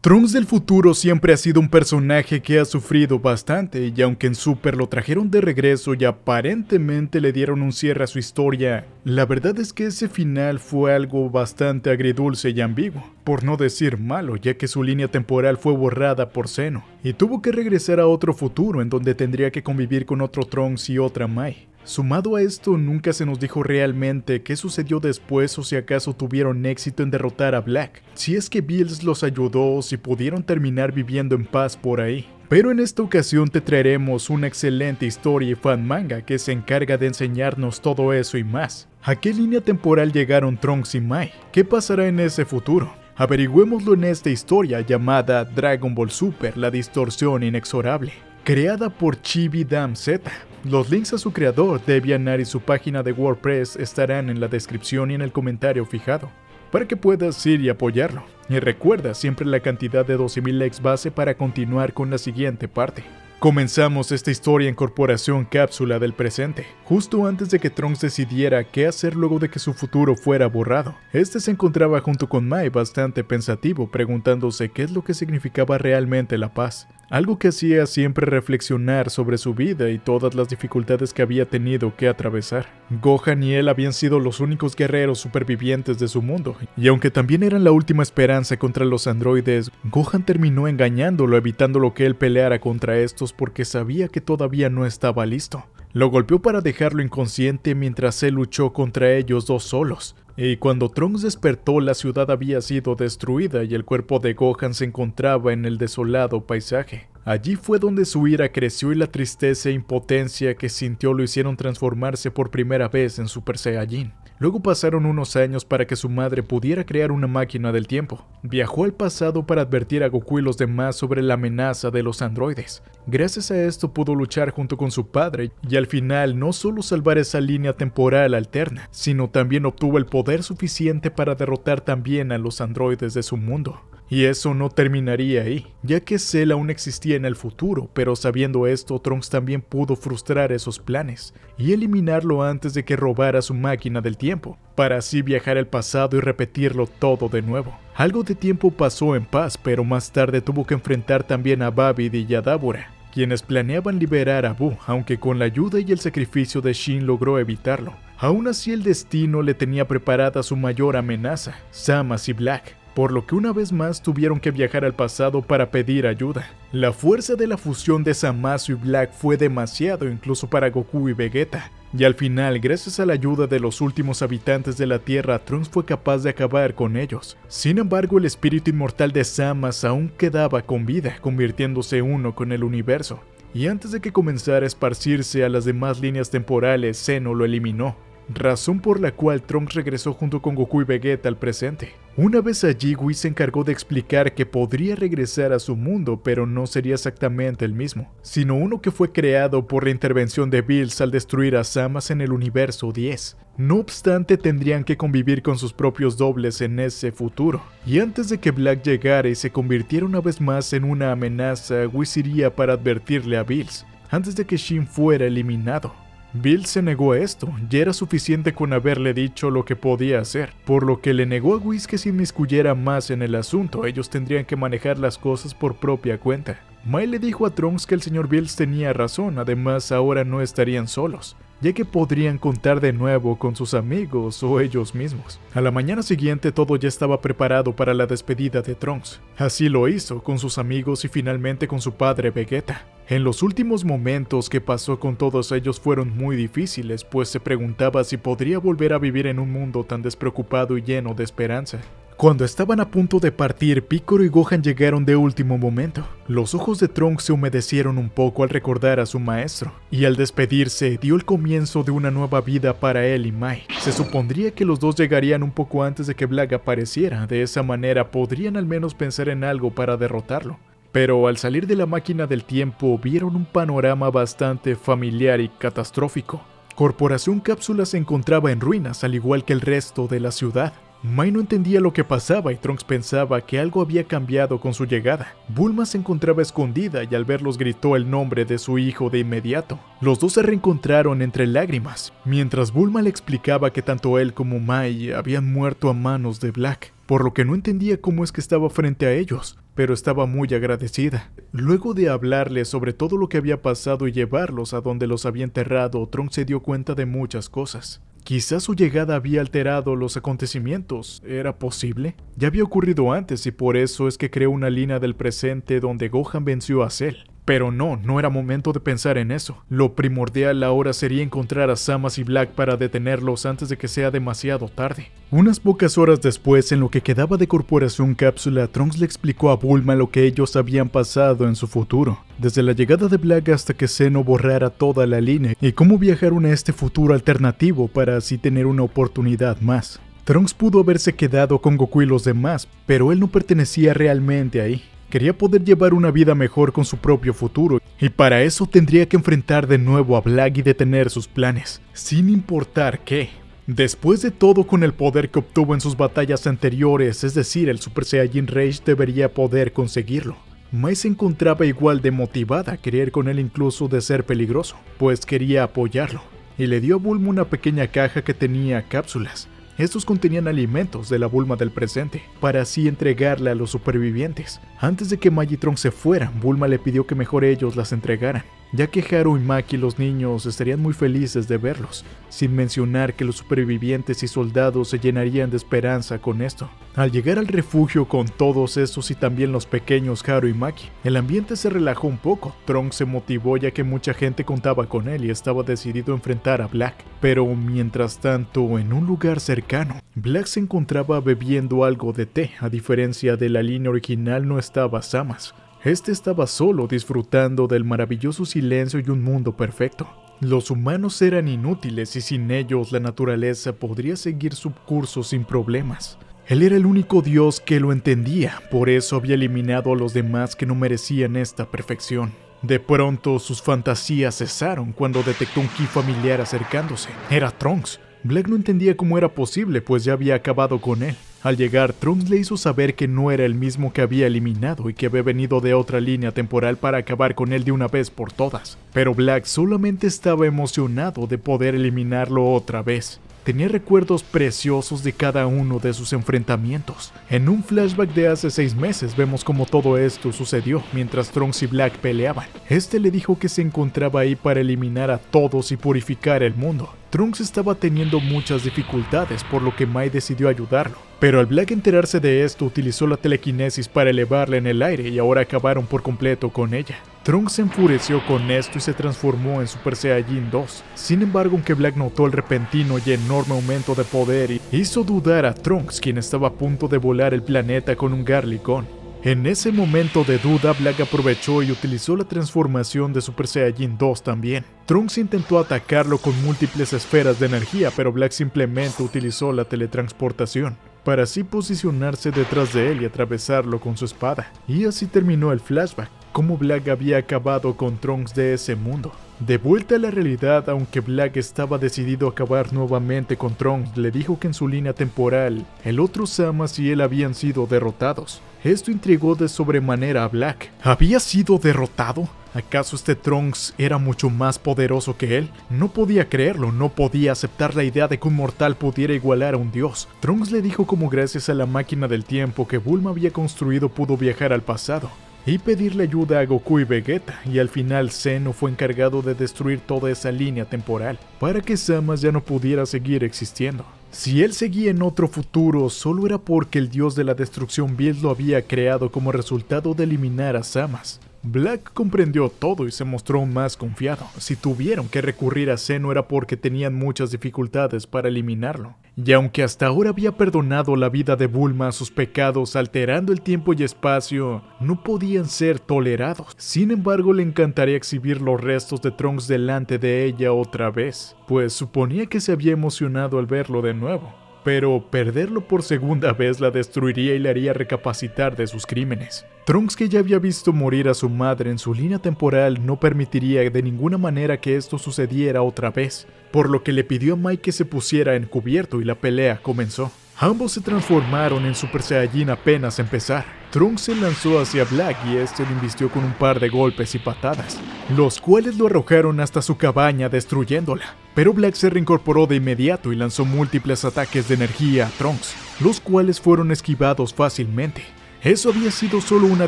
Trunks del futuro siempre ha sido un personaje que ha sufrido bastante, y aunque en Super lo trajeron de regreso y aparentemente le dieron un cierre a su historia, la verdad es que ese final fue algo bastante agridulce y ambiguo, por no decir malo, ya que su línea temporal fue borrada por Zeno, y tuvo que regresar a otro futuro en donde tendría que convivir con otro Trunks y otra Mai. Sumado a esto, nunca se nos dijo realmente qué sucedió después o si acaso tuvieron éxito en derrotar a Black, si es que Bills los ayudó o si pudieron terminar viviendo en paz por ahí. Pero en esta ocasión te traeremos una excelente historia y fan manga que se encarga de enseñarnos todo eso y más. ¿A qué línea temporal llegaron Trunks y Mai? ¿Qué pasará en ese futuro? Averigüémoslo en esta historia llamada Dragon Ball Super, la distorsión inexorable, creada por Chibi Dam Z. Los links a su creador, DeviantArt y su página de WordPress estarán en la descripción y en el comentario fijado, para que puedas ir y apoyarlo. Y recuerda siempre la cantidad de 12,000 likes base para continuar con la siguiente parte. Comenzamos esta historia en Corporación Cápsula del presente, justo antes de que Trunks decidiera qué hacer luego de que su futuro fuera borrado. Este se encontraba junto con Mai bastante pensativo, preguntándose qué es lo que significaba realmente la paz. Algo que hacía siempre reflexionar sobre su vida y todas las dificultades que había tenido que atravesar. Gohan y él habían sido los únicos guerreros supervivientes de su mundo, y aunque también eran la última esperanza contra los androides, Gohan terminó engañándolo, evitando que él peleara contra estos porque sabía que todavía no estaba listo. Lo golpeó para dejarlo inconsciente mientras él luchó contra ellos dos solos. Y cuando Trunks despertó, la ciudad había sido destruida y el cuerpo de Gohan se encontraba en el desolado paisaje. Allí fue donde su ira creció y la tristeza e impotencia que sintió lo hicieron transformarse por primera vez en Super Saiyajin. Luego pasaron unos años para que su madre pudiera crear una máquina del tiempo. Viajó al pasado para advertir a Goku y los demás sobre la amenaza de los androides. Gracias a esto pudo luchar junto con su padre y al final no solo salvar esa línea temporal alterna, sino también obtuvo el poder suficiente para derrotar también a los androides de su mundo. Y eso no terminaría ahí, ya que Cell aún existía en el futuro, pero sabiendo esto, Trunks también pudo frustrar esos planes y eliminarlo antes de que robara su máquina del tiempo, para así viajar al pasado y repetirlo todo de nuevo. Algo de tiempo pasó en paz, pero más tarde tuvo que enfrentar también a Babid y a Dabura, quienes planeaban liberar a Buu, aunque con la ayuda y el sacrificio de Shin logró evitarlo. Aún así, el destino le tenía preparada su mayor amenaza, Zamasu y Black, por lo que una vez más tuvieron que viajar al pasado para pedir ayuda. La fuerza de la fusión de Zamasu y Black fue demasiado incluso para Goku y Vegeta, y al final, gracias a la ayuda de los últimos habitantes de la Tierra, Trunks fue capaz de acabar con ellos. Sin embargo, el espíritu inmortal de Zamasu aún quedaba con vida, convirtiéndose uno con el universo. Y antes de que comenzara a esparcirse a las demás líneas temporales, Zeno lo eliminó, razón por la cual Trunks regresó junto con Goku y Vegeta al presente. Una vez allí, Whis se encargó de explicar que podría regresar a su mundo, pero no sería exactamente el mismo, sino uno que fue creado por la intervención de Bills al destruir a Zamasu en el universo 10. No obstante, tendrían que convivir con sus propios dobles en ese futuro. Y antes de que Black llegara y se convirtiera una vez más en una amenaza, Whis iría para advertirle a Bills, antes de que Shin fuera eliminado. Bills se negó a esto, ya era suficiente con haberle dicho lo que podía hacer, por lo que le negó a Whis que se inmiscuyera más en el asunto. Ellos tendrían que manejar las cosas por propia cuenta. Mai le dijo a Trunks que el señor Bills tenía razón, además ahora no estarían solos, ya que podrían contar de nuevo con sus amigos o ellos mismos. A la mañana siguiente todo ya estaba preparado para la despedida de Trunks. Así lo hizo, con sus amigos y finalmente con su padre Vegeta. En los últimos momentos que pasó con todos ellos fueron muy difíciles, pues se preguntaba si podría volver a vivir en un mundo tan despreocupado y lleno de esperanza. Cuando estaban a punto de partir, Piccolo y Gohan llegaron de último momento. Los ojos de Trunks se humedecieron un poco al recordar a su maestro, y al despedirse dio el comienzo de una nueva vida para él y Mai. Se supondría que los dos llegarían un poco antes de que Black apareciera, de esa manera podrían al menos pensar en algo para derrotarlo. Pero al salir de la máquina del tiempo vieron un panorama bastante familiar y catastrófico. Corporación Cápsula se encontraba en ruinas, al igual que el resto de la ciudad. Mai no entendía lo que pasaba y Trunks pensaba que algo había cambiado con su llegada. Bulma se encontraba escondida y al verlos gritó el nombre de su hijo de inmediato. Los dos se reencontraron entre lágrimas, mientras Bulma le explicaba que tanto él como Mai habían muerto a manos de Black, por lo que no entendía cómo es que estaba frente a ellos. pero estaba muy agradecida. Luego de hablarle sobre todo lo que había pasado y llevarlos a donde los había enterrado, Trunks se dio cuenta de muchas cosas. Quizás su llegada había alterado los acontecimientos. ¿Era posible? Ya había ocurrido antes y por eso es que creó una línea del presente donde Gohan venció a Cell. Pero no era momento de pensar en eso. Lo primordial ahora sería encontrar a Zamasu y Black para detenerlos antes de que sea demasiado tarde. Unas pocas horas después, en lo que quedaba de Corporación Cápsula, Trunks le explicó a Bulma lo que ellos habían pasado en su futuro. Desde la llegada de Black hasta que Zeno borrara toda la línea y cómo viajaron a este futuro alternativo para así tener una oportunidad más. Trunks pudo haberse quedado con Goku y los demás, pero él no pertenecía realmente ahí. Quería poder llevar una vida mejor con su propio futuro, y para eso tendría que enfrentar de nuevo a Black y detener sus planes, sin importar qué. Después de todo, con el poder que obtuvo en sus batallas anteriores, es decir, el Super Saiyajin Rage, debería poder conseguirlo. Mai se encontraba igual de motivada a querer con él incluso de ser peligroso, pues quería apoyarlo, y le dio a Bulma una pequeña caja que tenía cápsulas. Estos contenían alimentos de la Bulma del presente, para así entregarle a los supervivientes. Antes de que Mai y Trunks se fueran, Bulma le pidió que mejor ellos las entregaran, ya que Haru y Maki, los niños, estarían muy felices de verlos, sin mencionar que los supervivientes y soldados se llenarían de esperanza con esto. Al llegar al refugio con todos estos y también los pequeños Haru y Maki, el ambiente se relajó un poco. Trunks se motivó ya que mucha gente contaba con él y estaba decidido a enfrentar a Black. Pero mientras tanto, en un lugar cercano, Black se encontraba bebiendo algo de té. A diferencia de la línea original, no estaba Zamasu. Este estaba solo, disfrutando del maravilloso silencio y un mundo perfecto. Los humanos eran inútiles y sin ellos la naturaleza podría seguir su curso sin problemas. Él era el único dios que lo entendía, por eso había eliminado a los demás que no merecían esta perfección. De pronto sus fantasías cesaron cuando detectó un ki familiar acercándose. Era Trunks. Black no entendía cómo era posible, pues ya había acabado con él. Al llegar, Trunks le hizo saber que no era el mismo que había eliminado y que había venido de otra línea temporal para acabar con él de una vez por todas. Pero Black solamente estaba emocionado de poder eliminarlo otra vez. Tenía recuerdos preciosos de cada uno de sus enfrentamientos. En un flashback de hace 6 meses vemos cómo todo esto sucedió mientras Trunks y Black peleaban. Este le dijo que se encontraba ahí para eliminar a todos y purificar el mundo. Trunks estaba teniendo muchas dificultades, por lo que Mai decidió ayudarlo. Pero al Black enterarse de esto, utilizó la telequinesis para elevarla en el aire y ahora acabaron por completo con ella. Trunks se enfureció con esto y se transformó en Super Saiyajin 2. Sin embargo, aunque Black notó el repentino y enorme aumento de poder, hizo dudar a Trunks, quien estaba a punto de volar el planeta con un Garlicon. En ese momento de duda, Black aprovechó y utilizó la transformación de Super Saiyajin 2 también. Trunks intentó atacarlo con múltiples esferas de energía, pero Black simplemente utilizó la teletransportación para así posicionarse detrás de él y atravesarlo con su espada. Y así terminó el flashback, como Black había acabado con Trunks de ese mundo. De vuelta a la realidad, aunque Black estaba decidido a acabar nuevamente con Trunks, le dijo que en su línea temporal, el otro Zamasu y él habían sido derrotados. Esto intrigó de sobremanera a Black. ¿Había sido derrotado? ¿Acaso este Trunks era mucho más poderoso que él? No podía creerlo, no podía aceptar la idea de que un mortal pudiera igualar a un dios. Trunks le dijo cómo gracias a la máquina del tiempo que Bulma había construido pudo viajar al pasado y pedirle ayuda a Goku y Vegeta, y al final Zeno fue encargado de destruir toda esa línea temporal, para que Zamasu ya no pudiera seguir existiendo. Si él seguía en otro futuro, solo era porque el dios de la destrucción bien lo había creado como resultado de eliminar a Zamasu. Black comprendió todo y se mostró más confiado. Si tuvieron que recurrir a Zeno era porque tenían muchas dificultades para eliminarlo. Y aunque hasta ahora había perdonado la vida de Bulma, sus pecados alterando el tiempo y espacio no podían ser tolerados. Sin embargo, le encantaría exhibir los restos de Trunks delante de ella otra vez, pues suponía que se había emocionado al verlo de nuevo. Pero perderlo por segunda vez la destruiría y le haría recapacitar de sus crímenes. Trunks, que ya había visto morir a su madre en su línea temporal, no permitiría de ninguna manera que esto sucediera otra vez, por lo que le pidió a Mai que se pusiera en cubierto y la pelea comenzó. Ambos se transformaron en Super Saiyajin apenas empezar. Trunks se lanzó hacia Black y este lo embistió con un par de golpes y patadas, los cuales lo arrojaron hasta su cabaña destruyéndola. Pero Black se reincorporó de inmediato y lanzó múltiples ataques de energía a Trunks, los cuales fueron esquivados fácilmente. Eso había sido solo una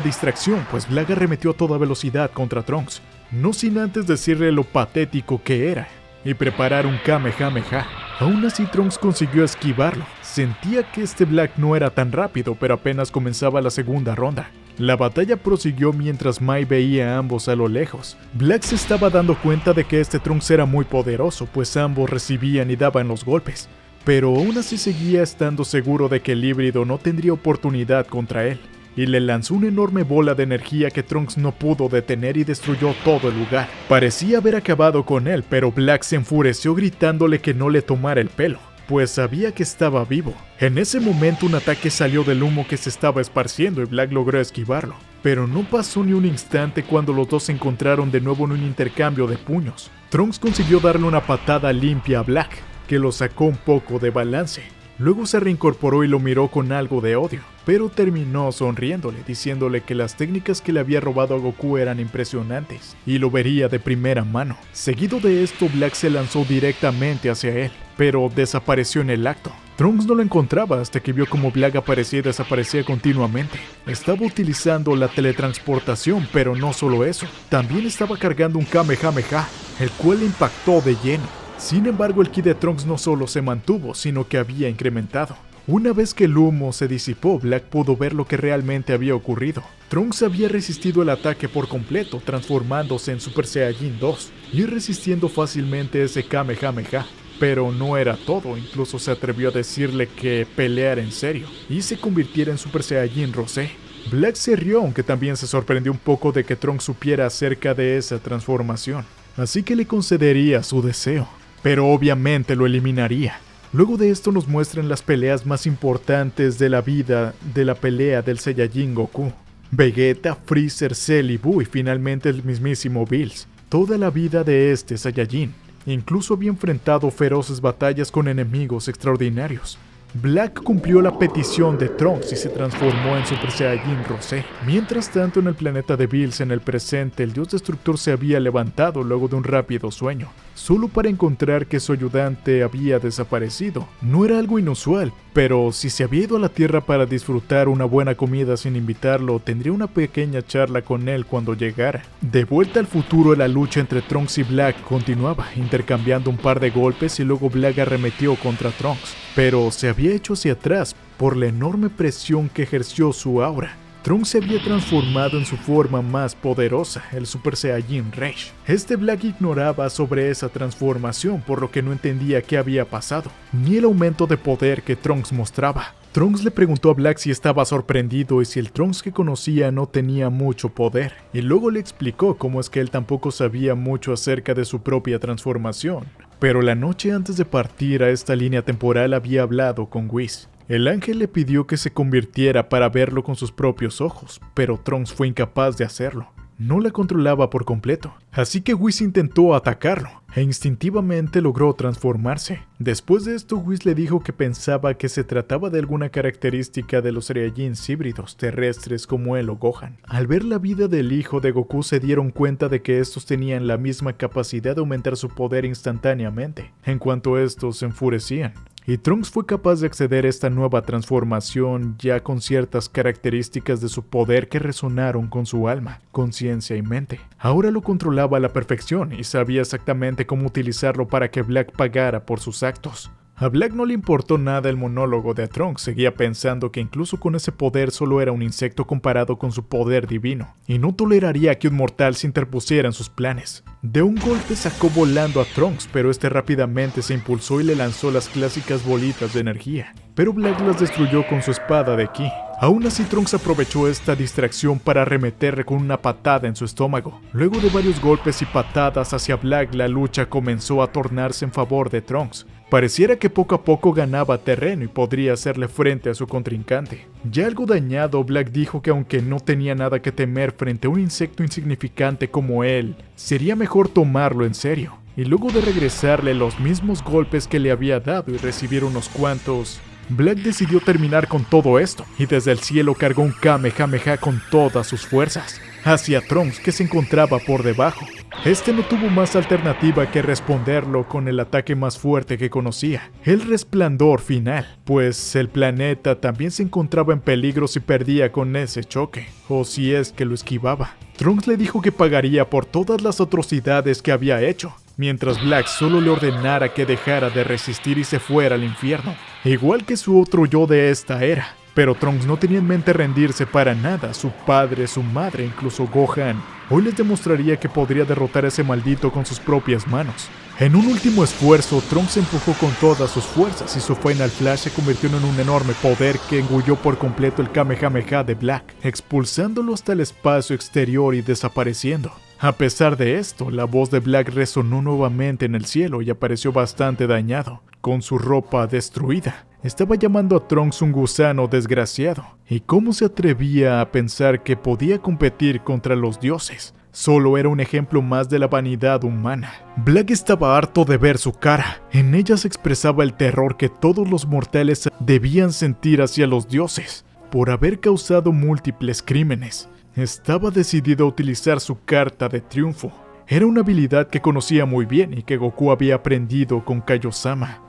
distracción, pues Black arremetió a toda velocidad contra Trunks, no sin antes decirle lo patético que era, y preparar un Kamehameha. Aún así Trunks consiguió esquivarlo. Sentía que este Black no era tan rápido, pero apenas comenzaba la segunda ronda. La batalla prosiguió mientras Mai veía a ambos a lo lejos. Black se estaba dando cuenta de que este Trunks era muy poderoso, pues ambos recibían y daban los golpes, pero aún así seguía estando seguro de que el híbrido no tendría oportunidad contra él, y le lanzó una enorme bola de energía que Trunks no pudo detener y destruyó todo el lugar. Parecía haber acabado con él, pero Black se enfureció gritándole que no le tomara el pelo, pues sabía que estaba vivo. En ese momento un ataque salió del humo que se estaba esparciendo y Black logró esquivarlo, pero no pasó ni un instante cuando los dos se encontraron de nuevo en un intercambio de puños. Trunks consiguió darle una patada limpia a Black, que lo sacó un poco de balance. Luego se reincorporó y lo miró con algo de odio, pero terminó sonriéndole, diciéndole que las técnicas que le había robado a Goku eran impresionantes, y lo vería de primera mano. Seguido de esto, Black se lanzó directamente hacia él, pero desapareció en el acto. Trunks no lo encontraba hasta que vio como Black aparecía y desaparecía continuamente. Estaba utilizando la teletransportación, pero no solo eso, también estaba cargando un Kamehameha, el cual le impactó de lleno. Sin embargo, el ki de Trunks no solo se mantuvo, sino que había incrementado. Una vez que el humo se disipó, Black pudo ver lo que realmente había ocurrido. Trunks había resistido el ataque por completo, transformándose en Super Saiyajin 2 y resistiendo fácilmente ese Kamehameha. Pero no era todo, incluso se atrevió a decirle que peleara en serio y se convirtiera en Super Saiyajin Rosé. Black se rió, aunque también se sorprendió un poco de que Trunks supiera acerca de esa transformación, así que le concedería su deseo, pero obviamente lo eliminaría. Luego de esto nos muestran las peleas más importantes de la vida de la pelea del Saiyajin Goku. Vegeta, Freezer, Cell y Buu y finalmente el mismísimo Bills. Toda la vida de este Saiyajin. Incluso había enfrentado feroces batallas con enemigos extraordinarios. Black cumplió la petición de Trunks y se transformó en Super Saiyajin Rosé. Mientras tanto, en el planeta de Bills, en el presente, el dios destructor se había levantado luego de un rápido sueño, solo para encontrar que su ayudante había desaparecido. No era algo inusual, pero si se había ido a la Tierra para disfrutar una buena comida sin invitarlo, tendría una pequeña charla con él cuando llegara. De vuelta al futuro, la lucha entre Trunks y Black continuaba, intercambiando un par de golpes y luego Black arremetió contra Trunks, pero se había hecho hacia atrás por la enorme presión que ejerció su aura. Trunks se había transformado en su forma más poderosa, el Super Saiyajin Rage. Este Black ignoraba sobre esa transformación, por lo que no entendía qué había pasado, ni el aumento de poder que Trunks mostraba. Trunks le preguntó a Black si estaba sorprendido y si el Trunks que conocía no tenía mucho poder, y luego le explicó cómo es que él tampoco sabía mucho acerca de su propia transformación. Pero la noche antes de partir a esta línea temporal había hablado con Whis. El ángel le pidió que se convirtiera para verlo con sus propios ojos, pero Trunks fue incapaz de hacerlo. No la controlaba por completo, así que Whis intentó atacarlo, e instintivamente logró transformarse. Después de esto, Whis le dijo que pensaba que se trataba de alguna característica de los Saiyajins híbridos terrestres como él o Gohan. Al ver la vida del hijo de Goku, se dieron cuenta de que estos tenían la misma capacidad de aumentar su poder instantáneamente, en cuanto estos se enfurecían. Y Trunks fue capaz de acceder a esta nueva transformación ya con ciertas características de su poder que resonaron con su alma, conciencia y mente. Ahora lo controlaba a la perfección y sabía exactamente cómo utilizarlo para que Black pagara por sus actos. A Black no le importó nada el monólogo de Trunks, seguía pensando que incluso con ese poder solo era un insecto comparado con su poder divino, y no toleraría que un mortal se interpusiera en sus planes. De un golpe sacó volando a Trunks, pero este rápidamente se impulsó y le lanzó las clásicas bolitas de energía, pero Black las destruyó con su espada de ki. Aún así, Trunks aprovechó esta distracción para arremeterle con una patada en su estómago. Luego de varios golpes y patadas hacia Black, la lucha comenzó a tornarse en favor de Trunks. Pareciera que poco a poco ganaba terreno y podría hacerle frente a su contrincante. Ya algo dañado, Black dijo que aunque no tenía nada que temer frente a un insecto insignificante como él, sería mejor tomarlo en serio. Y luego de regresarle los mismos golpes que le había dado y recibir unos cuantos, Black decidió terminar con todo esto, y desde el cielo cargó un Kamehameha con todas sus fuerzas. hacia Trunks, que se encontraba por debajo. Este no tuvo más alternativa que responderlo con el ataque más fuerte que conocía, el resplandor final, pues el planeta también se encontraba en peligro si perdía con ese choque, o si es que lo esquivaba. Trunks le dijo que pagaría por todas las atrocidades que había hecho, mientras Black solo le ordenara que dejara de resistir y se fuera al infierno, igual que su otro yo de esta era. Pero Trunks no tenía en mente rendirse para nada. Su padre, su madre, incluso Gohan, hoy les demostraría que podría derrotar a ese maldito con sus propias manos. En un último esfuerzo, Trunks se empujó con todas sus fuerzas y su Final Flash se convirtió en un enorme poder que engulló por completo el Kamehameha de Black, expulsándolo hasta el espacio exterior y desapareciendo. A pesar de esto, la voz de Black resonó nuevamente en el cielo y apareció bastante dañado, con su ropa destruida. Estaba llamando a Trunks un gusano desgraciado. ¿Y cómo se atrevía a pensar que podía competir contra los dioses? Solo era un ejemplo más de la vanidad humana. Black estaba harto de ver su cara. En ella se expresaba el terror que todos los mortales debían sentir hacia los dioses, por haber causado múltiples crímenes. Estaba decidido a utilizar su carta de triunfo. Era una habilidad que conocía muy bien y que Goku había aprendido con Kaiosama.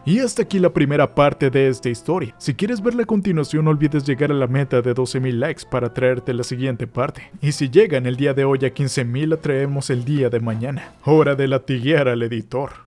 Y hasta aquí la primera parte de esta historia. Si quieres verla a continuación, no olvides llegar a la meta de 12,000 likes para traerte la siguiente parte. Y si llegan el día de hoy a 15,000, la traemos el día de mañana. Hora de latiguear al editor.